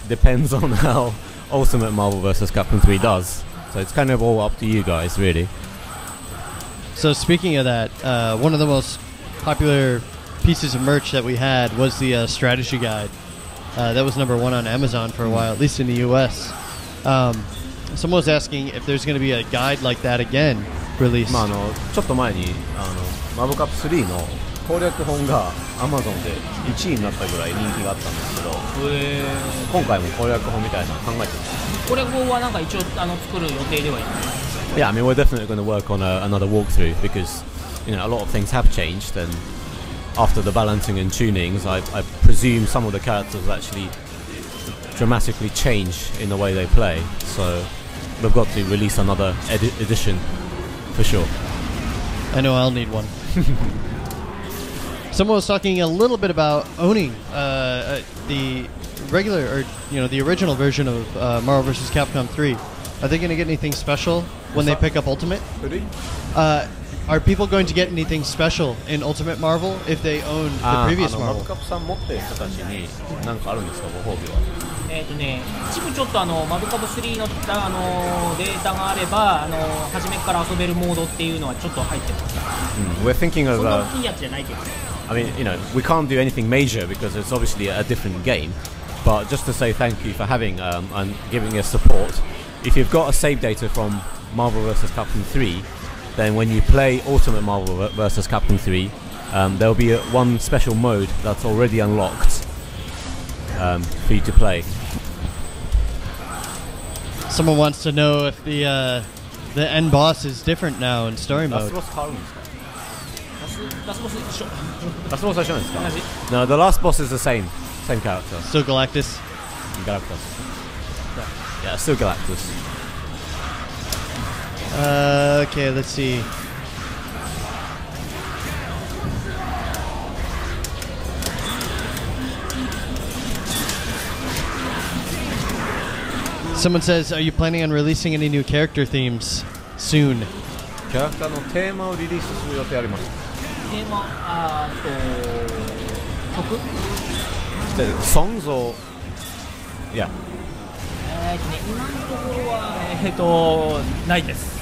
depends on how Ultimate Marvel vs. Capcom 3 does. So it's kind of all up to you guys, really. So speaking of that, one of the most popular pieces of merch that we had was the strategy guide. That was #1 on Amazon for a while, at least in the US. Someone was asking if there's going to be a guide like that again released. ちょっと前にマブカップ3の攻略本が Amazon で1位になったぐらい人気があったんですけど、今回も攻略本みたいなの考えてます。攻略本はなんか一応作る予定ではいます。Yeah, I mean we're definitely going to work on another walkthrough because a lot of things have changed, and after the balancing and tunings, I presume some of the characters actually dramatically change in the way they play. So we've got to release another edition for sure. I know I'll need one. Someone was talking a little bit about owning the regular, or the original version of Marvel vs. Capcom 3. Are they going to get anything special when they pick up Ultimate? Are people going to get anything special in Ultimate Marvel if they own the previous Marvel? 一部ちょっとマブカブ3のデータがあれば初めから遊べるモードっていうのはちょっと入ってます。We're thinking of. そんな大きいやつじゃないけど。I mean, we can't do anything major because it's obviously a different game. But just to say thank you for having and giving us support. If you've got a save data from Marvel vs. Capcom 3, then when you play Ultimate Marvel vs. Capcom 3, there'll be one special mode that's already unlocked for you to play. Someone wants to know if the end boss is different now in story mode. No, the last boss is the same character. Still Galactus? Galactus. Yeah, still Galactus. Okay, let's see. Someone says, are you planning on releasing any new character themes soon? キャラクターのテーマをリリースする予定あります。テーマ、曲？Songs or yeah. 今のところはないです。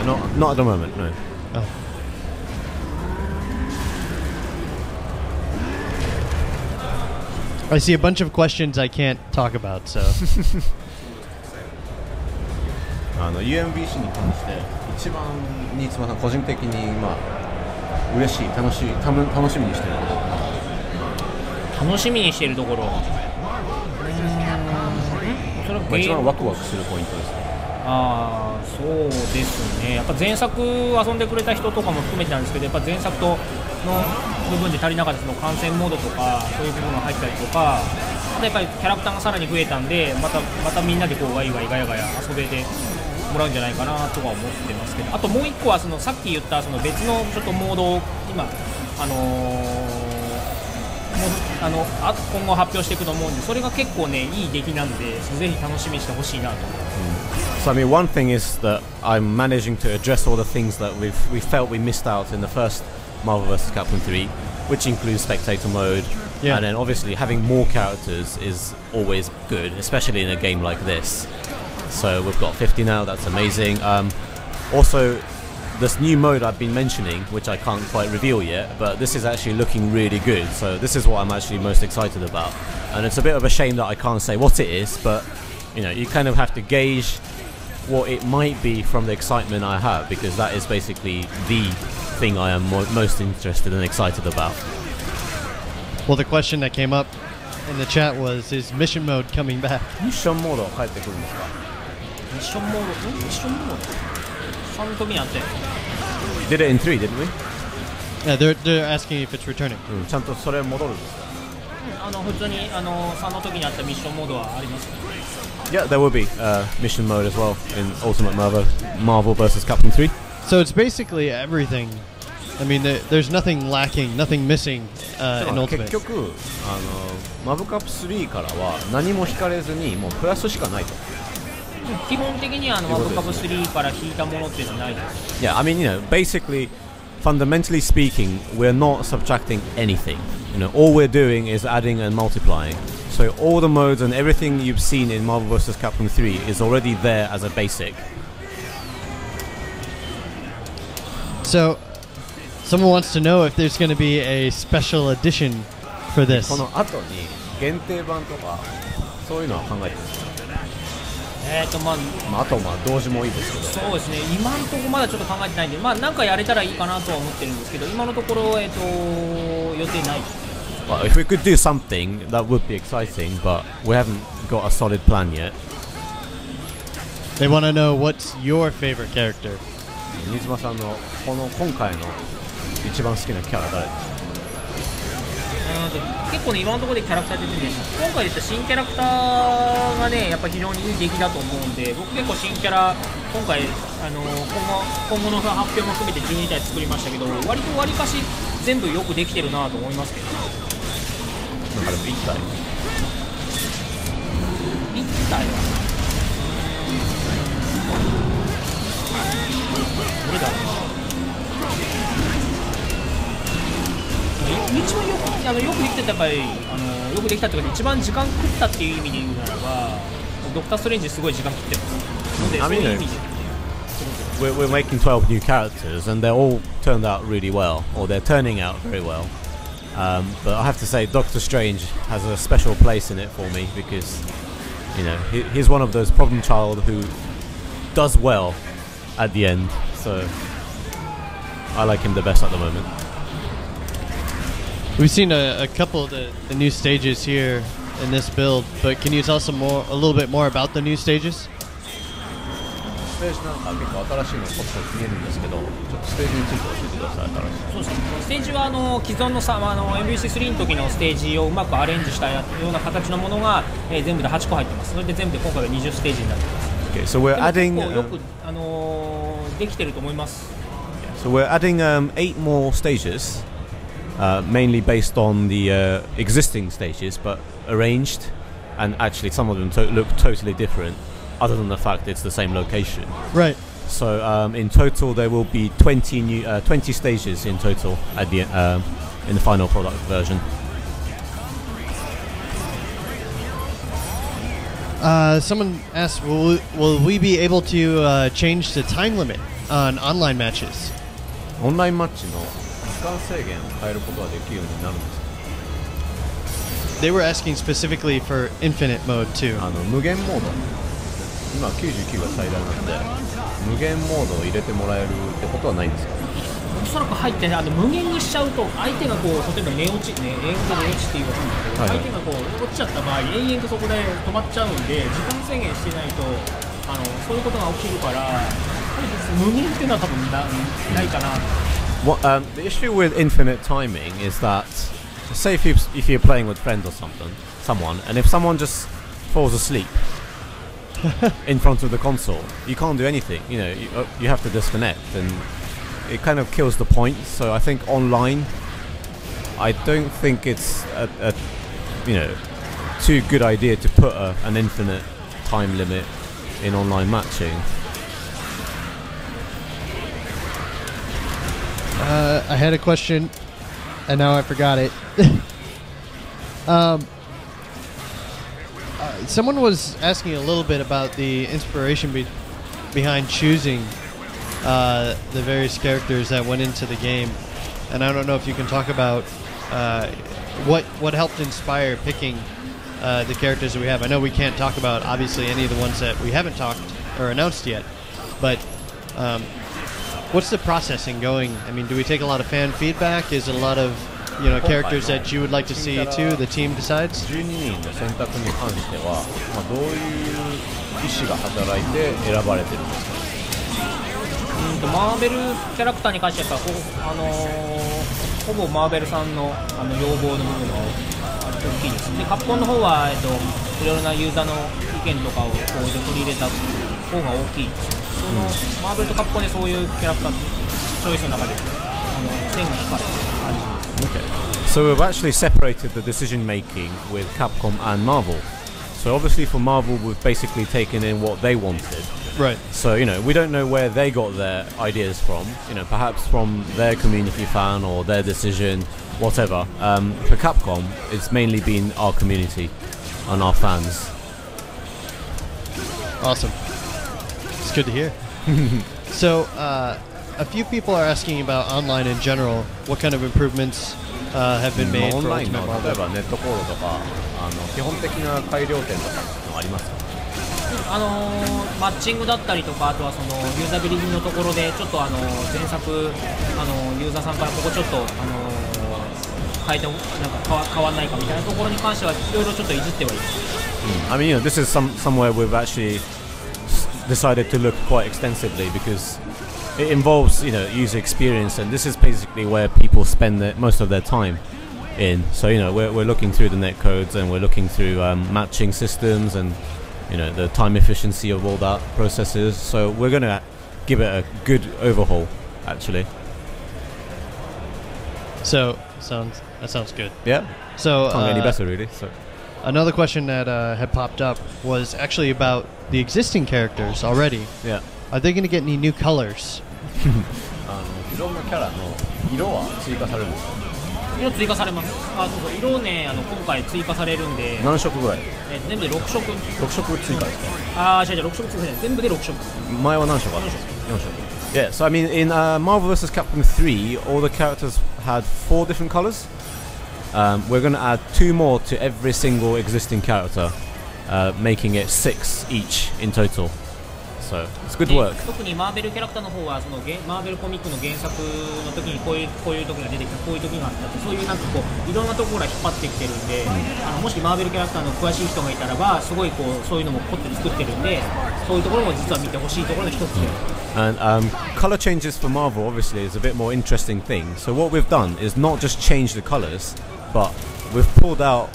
No, not at the moment. No. Oh. I see a bunch of questions I can't talk about, so. UMBC に関して一番新妻さん個人的に嬉しい楽しみにしていること楽しみにしているところそれは一番ワクワクするポイントですね。そうですね。やっぱ前作遊んでくれた人とかも含めてなんですけど、やっぱ前作との部分で足りなかったその観戦モードとかそういう部分が入ったりとか、あとやっぱりキャラクターがさらに増えたんで、またみんなでワイワイガヤガヤ遊べてもらうんじゃないかなとは思ってますけど、あともう一個はさっき言った別のちょっとモードを今今後発表していくと思うんで、それが結構ねいい出来なんで、ぜひ楽しみにしてほしいなと思います。So I mean, one thing is that I'm managing to address all the things that we felt we missed out in the first Marvel vs. Capcom 3, which includes spectator mode, and then obviously having more characters is always good, especially in a game like this. So we've got 50 now, that's amazing. Also, this new mode I've been mentioning, which I can't quite reveal yet, but this is actually looking really good. So this is what I'm actually most excited about. And it's a bit of a shame that I can't say what it is, but you kind of have to gauge what it might be from the excitement I have, because that is basically the thing I am most interested and excited about. Well, the question that came up in the chat was, is mission mode coming back? Mission mode は帰ってくるんですか？ミッションモード3時にあって We did it in 3, didn't we? Yeah, they're asking if it's returning. ちゃんとそれ戻るんですか？普通に3の時にあったミッションモードはあります。Yeah, there will be mission mode as well in Ultimate Marvel vs. Capcom 3. So it's basically everything. I mean, there's nothing lacking, nothing missing in Ultimate. 結局マブカップ3からは何も引かれずにもうプラスしかないと。基本的にマブカブ3から引いたものっていうのはないです。Yeah, I mean, basically, fundamentally speaking, we're not subtracting anything. All we're doing is adding and multiplying. So all the modes and everything you've seen in Marvel vs. Capcom 3 is already there as a basic. So, someone wants to know if there's going to be a special edition for this. この後に限定版とかそういうのは考えてるんですか？あと同時もいいですけど。そうですね。今のところまだちょっと考えてないんで、なんかやれたらいいかなとは思ってるんですけど、今のところ予定ない。Well, if we could do something, that would be exciting, but we haven't got a solid plan yet. They want to know what's your favorite character. 新妻さんの今回の一番好きなキャラ誰ですか？結構ね、今のところでキャラクター出てるんです。今回で言った新キャラクターがね、やっぱ非常にいい出来だと思うんで、僕結構新キャラ、今回今後の発表も含めて12体作りましたけど、割とわりかし全部よくできてるなと思いますけど。だから1体はどれだろう。一番よくできてたからよくできたというか一番時間食ったっていう意味で言うならばドクター・ストレンジすごい時間食ってますのでそういう意味で we're making 12 new characters and they're all turned out really well, or they're turning out very well. But I have to say Doctor Strange has a special place in it for me because, you know, he's one of those problem child who does well at the end. So I like him the best at the moment. We've seen a couple of the new stages here in this build, but can you tell us a little bit more about the new stages? ステージなんか結構新しいのポツポツ見えるんですけど、ちょっとステージについて教えてください。そうですね。ステージは既存のMVC3 の時のステージをうまくアレンジしたような形のものが、全部で8個入ってます。それで全部で今回は20ステージになってます。Okay, so we're adding. よくできてると思います。So we're adding 8 more stages, mainly based on the existing stages, but arranged, and actually some of them look totally different. Other than the fact it's the same location. Right. So in total there will be 20 stages in total at the in the final product version. Someone asked, will we be able to change the time limit on online matches? オンラインマッチの時間制限を変えることはできるようになるんですか？ They were asking specifically for infinite mode too. 無限モード。今99が最大なので無限モードを入れてもらえるってことはないんですか？おそらく入ってね、無限にしちゃうと相手がこう例えば寝落ちっていうか、相手がこう落ちちゃった場合延々とそこで止まっちゃうんで時間制限してないとそういうことが起きるから無限っていうのは多分ないかな。The issue with infinite timing is that, say if you're playing with friends or someone, and if someone just falls asleep in front of the console, you can't do anything. You know, you have to disconnect, and it kind of kills the point. So I think online, I don't think it's a too good idea to put an infinite time limit in online matching. I had a question, and now I forgot it. Someone was asking a little bit about the inspiration behind choosing the various characters that went into the game, and I don't know if you can talk about what helped inspire picking the characters that we have. I know we can't talk about obviously any of the ones that we haven't talked or announced yet, but what's the processing going? I mean, do we take a lot of fan feedback? Is it a lot of characters that you would like to see too? The team decides. 12人の選択に関しては、どういう意思が働いて選ばれてるんですか？マーベルキャラクターに関してはほぼマーベルさんの要望の部分が大きいです。で、カプコンの方はいろいろなユーザーの意見とかを取り入れた方が大きいです。そのマーベルとカプコンでそういうキャラクターチョイスの中で線が引かれてる感じです。Okay. So we've actually separated the decision making with Capcom and Marvel. So obviously for Marvel we've basically taken in what they wanted. Right. So, we don't know where they got their ideas from. Perhaps from their community fan or their decision, whatever. For Capcom, it's mainly been our community. on our fans. Awesome. It's good to hear. So, a few people are asking about online in general. What kind of improvements have been made for Ultimate Marvel? 例えばネットコードとか基本的な改良点とかありますか？マッチングだったりとか、あとはそのユーザビリティのところでちょっと前作ユーザーさんからここちょっと変えてなんか変わんないかみたいなところに関してはいろいろちょっといじってはいます。I mean, this is somewhere we've actually decided to look quite extensively because it involves, user experience, and this is basically where people spend most of their time in. So, we're looking through the netcodes and we're looking through matching systems and, the time efficiency of all that processes. So we're going to give it a good overhaul, actually. So, that sounds good. Yeah. So, can't get any better, really. So. Another question that had popped up was actually about the existing characters already. Yeah. Are they going to get any new colors? いろんなキャラの色は追加されるんですか？色追加されます。そうそう、色ね、今回追加されるんで。何色ぐらい？全部で6色。6色追加ですか？違う6色追加じゃない。全部で6色。前は何色あったんですか？4色。Yeah, so I mean, in Marvel vs. Capcom 3, all the characters had 4 different colors. We're going to add 2 more to every single existing character, making it 6 each in total. So it's good work. 特にマーベルキャラクターの方はそのマーベルコミックの原作の時にこういう時が出てきた、こういう時があったって、そういうなんかこういろんなところから引っ張ってきてるんで、もしマーベルキャラクターの詳しい人がいたらばすごいこうそういうのも凝って作ってるんで、そういうところも実は見てほしいところの一つで。And color changes for Marvel obviously is a bit more interesting thing. So what we've done is not just change the colors, but we've pulled out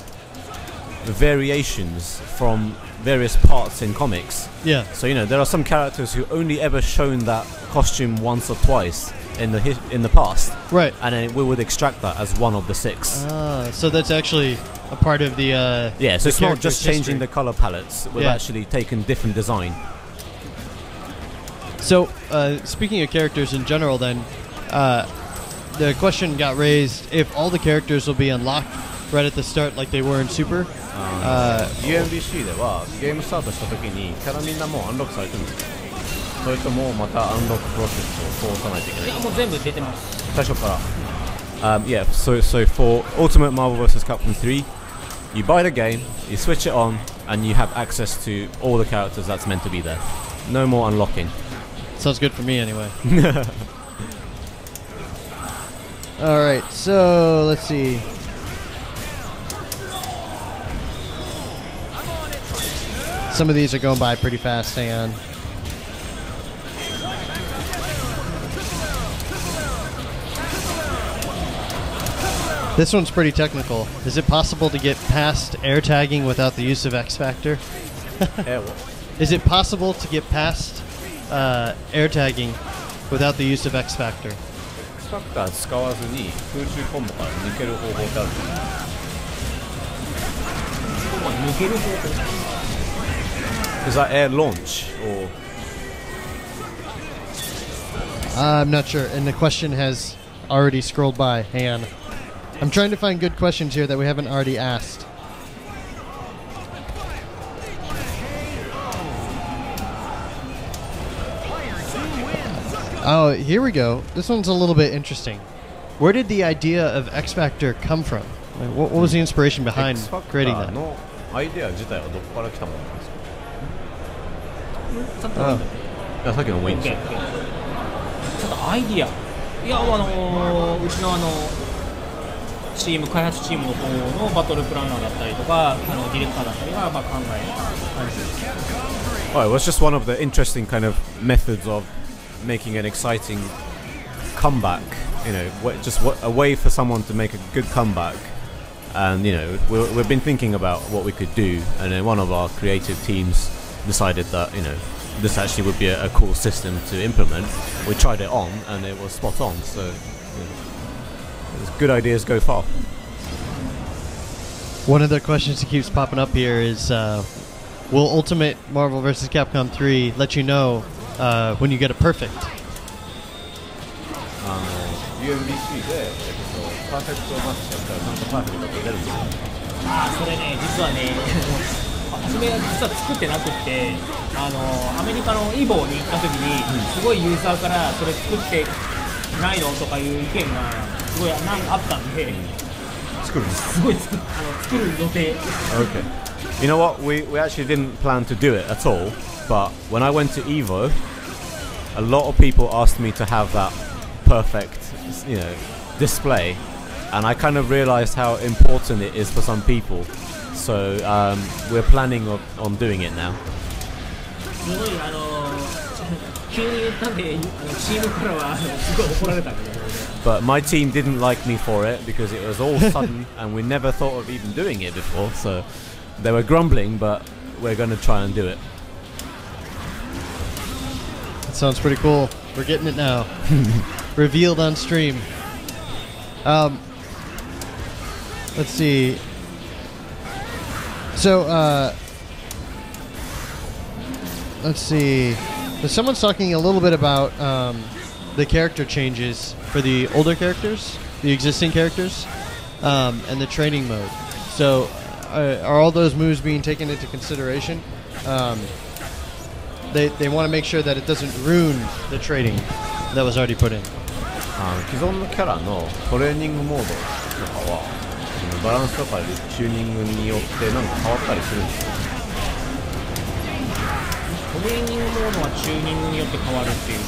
the variations from various parts in comics. Yeah. So there are some characters who only ever shown that costume once or twice in the past. Right. And then we would extract that as one of the 6. So that's actually a part of the yeah. So the it's not just changing history. the color palettes. We've actually taken different design. So speaking of characters in general, then the question got raised if all the characters will be unlocked right at the start like they were in Super. UMBC ではゲームスタートした時にキャラみんなもうアンロックされてるんですか？それともまたアンロックプロセスを通さないといけない？いやもう全部出てます。最初から。Yeah, so for Ultimate Marvel vs. Capcom 3, you buy the game, you switch it on, and you have access to all the characters that's meant to be there. No more unlocking. Sounds good for me anyway. Alright, so let's see. Some of these are going by pretty fast, hang on. This one's pretty technical. Is it possible to get past air tagging without the use of X Factor? Is it possible to get past air tagging without the use of X Factor? X Factor 使わずに空中コンボから抜ける方法ってあるんですか？抜ける方法 Is that air launch or? I'm not sure, and the question has already scrolled by. Hang on. I'm trying to find good questions here that we haven't already asked. Oh, here we go. This one's a little bit interesting. Where did the idea of X Factor come from? Like, what was the inspiration behind creating that? のアイデア自体はどこから来たものなんですか？いやさっきのもいいんですよ。ちょっとアイディア。いやうちのチーム開発チームの方のバトルプランナーだったりとかディレクターだったりが考えた感じです。Well, it was just one of the interesting kind of methods of making an exciting comeback. Just a way for someone to make a good comeback. And we've been thinking about what we could do, and then one of our creative teams decided that this actually would be a cool system to implement. We tried it on, and it was spot on. So good ideas go far. One of the questions that keeps popping up here is, will Ultimate Marvel vs. Capcom 3 let you know when you get a perfect? UMBC でパーフェクトマッチやったらちゃんとパーフェクトが出るんですよ。それね、実はね、初めは実は作ってなくって、アメリカのイボに行った時に、すごいユーザーからそれ作ってないのとかいう意見がすごいなんかあったんで、すごい作る予定。Okay. You know what? We actually didn't plan to do it at all, but when I went to Evo, a lot of people asked me to have that perfect, display, and I kind of realized how important it is for some people. So we're planning on doing it now. すごい急に言ったんでチームからはすごい怒られたけど。But my team didn't like me for it because it was all sudden and we never thought of even doing it before. So they were grumbling, but we're going to try and do it. That sounds pretty cool. We're getting it now. Revealed on stream. Let's see. So, let's see. Someone's talking a little bit about the character changes for the older characters, the existing characters, and the training mode. So, are all those moves being taken into consideration? They want to make sure that it doesn't ruin the training that was already put in. 既存のキャラのトレーニングモードとかはバランスとかでチューニングによってなんか変わったりするんですか？トレーニングモードはチューニングによって変わるっていう。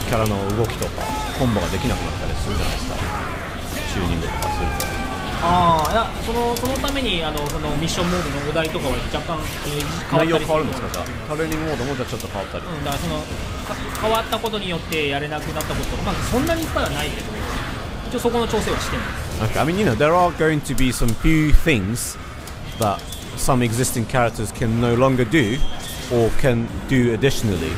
キャラの動きとかコンボができなくなったりするじゃないですか。チューニングとかすると。いやそのためにそのミッションモードのお題とかは若干内容変わるんですか？じゃあトレーニングモードもじゃあちょっと変わったり。だから変わったことによってやれなくなったこととか、そんなにいっぱいはないけど、一応そこの調整はしてます。Okay, I mean, there are going to be some few things that some existing characters can no longer do or can do additionally.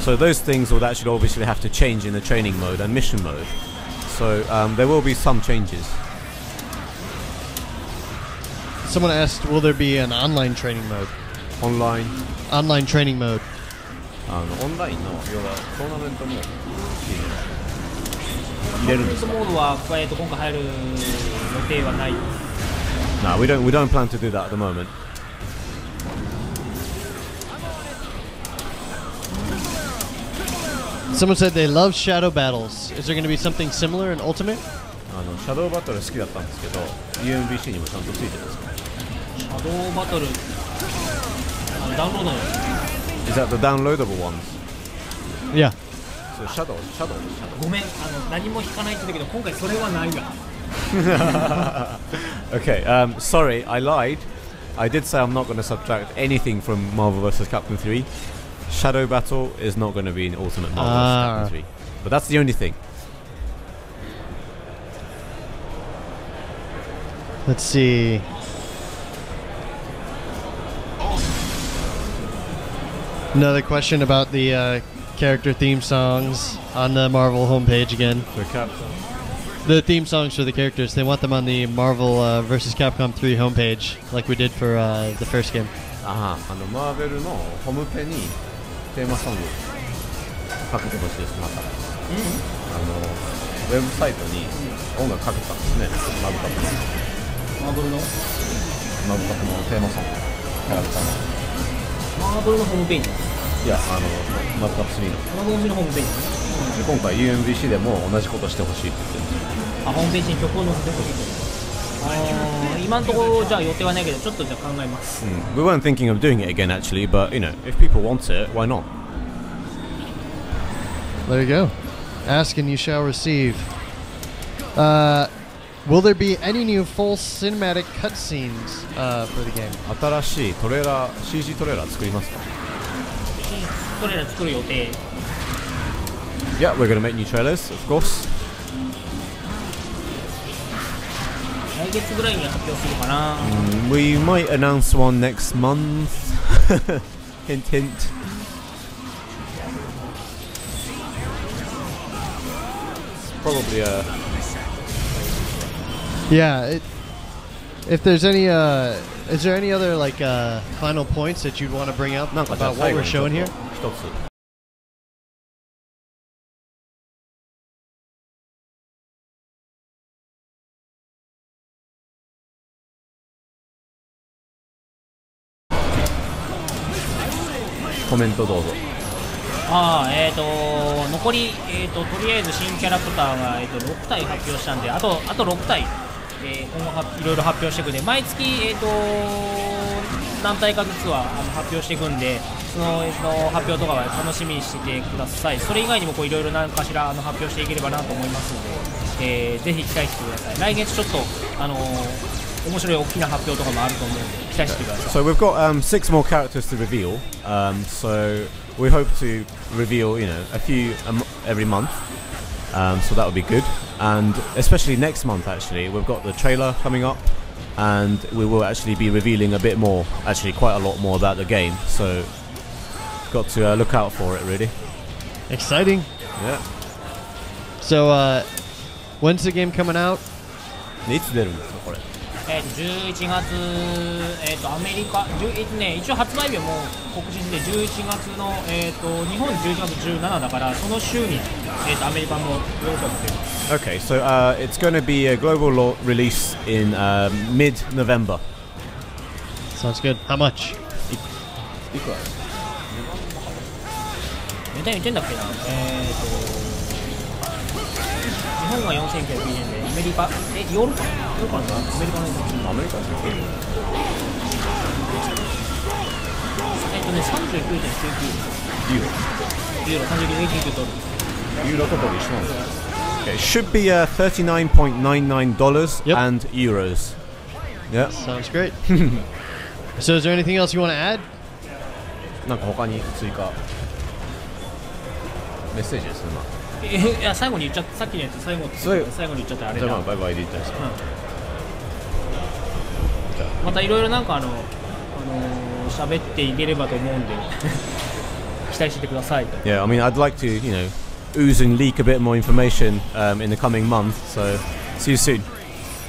So those things would actually obviously have to change in the training mode and mission mode. So there will be some changes. Someone asked, will there be an online training mode? Online training mode. オンラインの要はトーナメントモードっていうのは入れるんですか？トーナメントモードは今回入る予定はない。No, we don't plan to do that at the moment. Someone said they love shadow battles. Is there going to be something similar in Ultimate? シャドウバトル好きだったんですけど UMBC にもちゃんとついてるんですか？シャドウバトルダウンロードの Is that the downloadable ones? Yeah. So shadow. ごめん何も引かないって言ったけど今回それはないわ。Okay, sorry, I lied. I did say I'm not going to subtract anything from Marvel vs. Capcom 3. Shadow Battle is not going to be in Ultimate Marvel vs. Capcom 3. But that's the only thing. Let's see. Another question about the character theme songs on the Marvel homepage again. For Capcom. The theme songs for the characters, they want them on the Marvel vs. Capcom 3 homepage, like we did for the first game. マーベルのホームペにテーマソングかけてほしいです。またウェブサイトに音楽かけたんですね。マブカップのテーマソングキャラクターのマーブルのホームページ。いやマブカップ3のマーブルのホームページ。で今回 UMBC でも同じことしてほしいって言ってるんですよ。ホームページに曲を載せてほしいと。今のところじゃあ予定はないけどちょっとじゃあ考えます。We weren't thinking of doing it again actually, but if people want it, why not? There you go. Ask and you shall receive. Will there be any new full cinematic cutscenes for the game? 新しいトレーラー CG トレーラー作りますか？トレーラー作る予定。Yeah, we're going to make new trailers, of course. 来月ぐらいに発表するかな。We might announce one next month. Hint, hint. It's probably a. Yeah. If there's any, is there any other final points that you'd want to bring up about what we're showing here? コメントどうぞ。残り、とりあえず新キャラクターが、6体発表したんで、あと6体、今後いろいろ発表していくんで、毎月、何体かずつは発表していくんで、その、発表とかは楽しみにしてください。それ以外にもいろいろ何かしら発表していければなと思いますので、ぜひ期待してください。来月ちょっと面白い大きな発表とかもあると思うので期待してください。So we've got 6 more characters to reveal. So we hope to reveal, a few every month. So that would be good. And especially next month, actually, we've got the trailer coming up, and we will actually be revealing a bit more, actually quite a lot more about the game. So got to look out for it, really. Exciting. Yeah. So when's the game coming out? いつ出るんですかこれ。11月、アメリカ、一応発売日も告知して11月の、日本11月17だからその週に、アメリカもヨーロッパも出る。Okay, so it's going to be a global release in mid-November. Sounds good. How much? いくら？値段言ってんだっけな。日本が4990円で、アメリカ、ヨーロッパなんだ、アメリカのやつ。アメリカですか？39.99ユーロ39.99ドル。ユーロとドル一緒なんですか？ Okay, it should be $39.99 Yep. and euros. Yeah. Sounds great. So is there anything else you want to add? なんか他に追加メッセージですね。いや最後に言っちゃった、さっきのやつ最後に言っちゃったあれだ。じゃあバイバイで言ったんですか？またいろいろなんか喋っていければと思うんで期待してください。Yeah, I mean, I'd like to, ooze and leak a bit more information in the coming month. So, see you soon.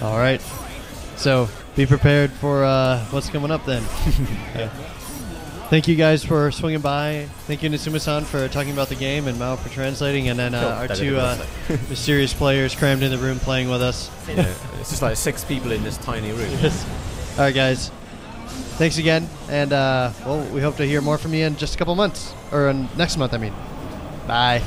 All right. So be prepared for what's coming up then. Thank you guys for swinging by. Thank you, Nisuma-san, for talking about the game, and Mao for translating, and then our two mysterious players crammed in the room playing with us. Yeah, it's just like 6 people in this tiny room. All right, guys. Thanks again, and well, we hope to hear more from you in just a couple months, or next month, I mean. Bye.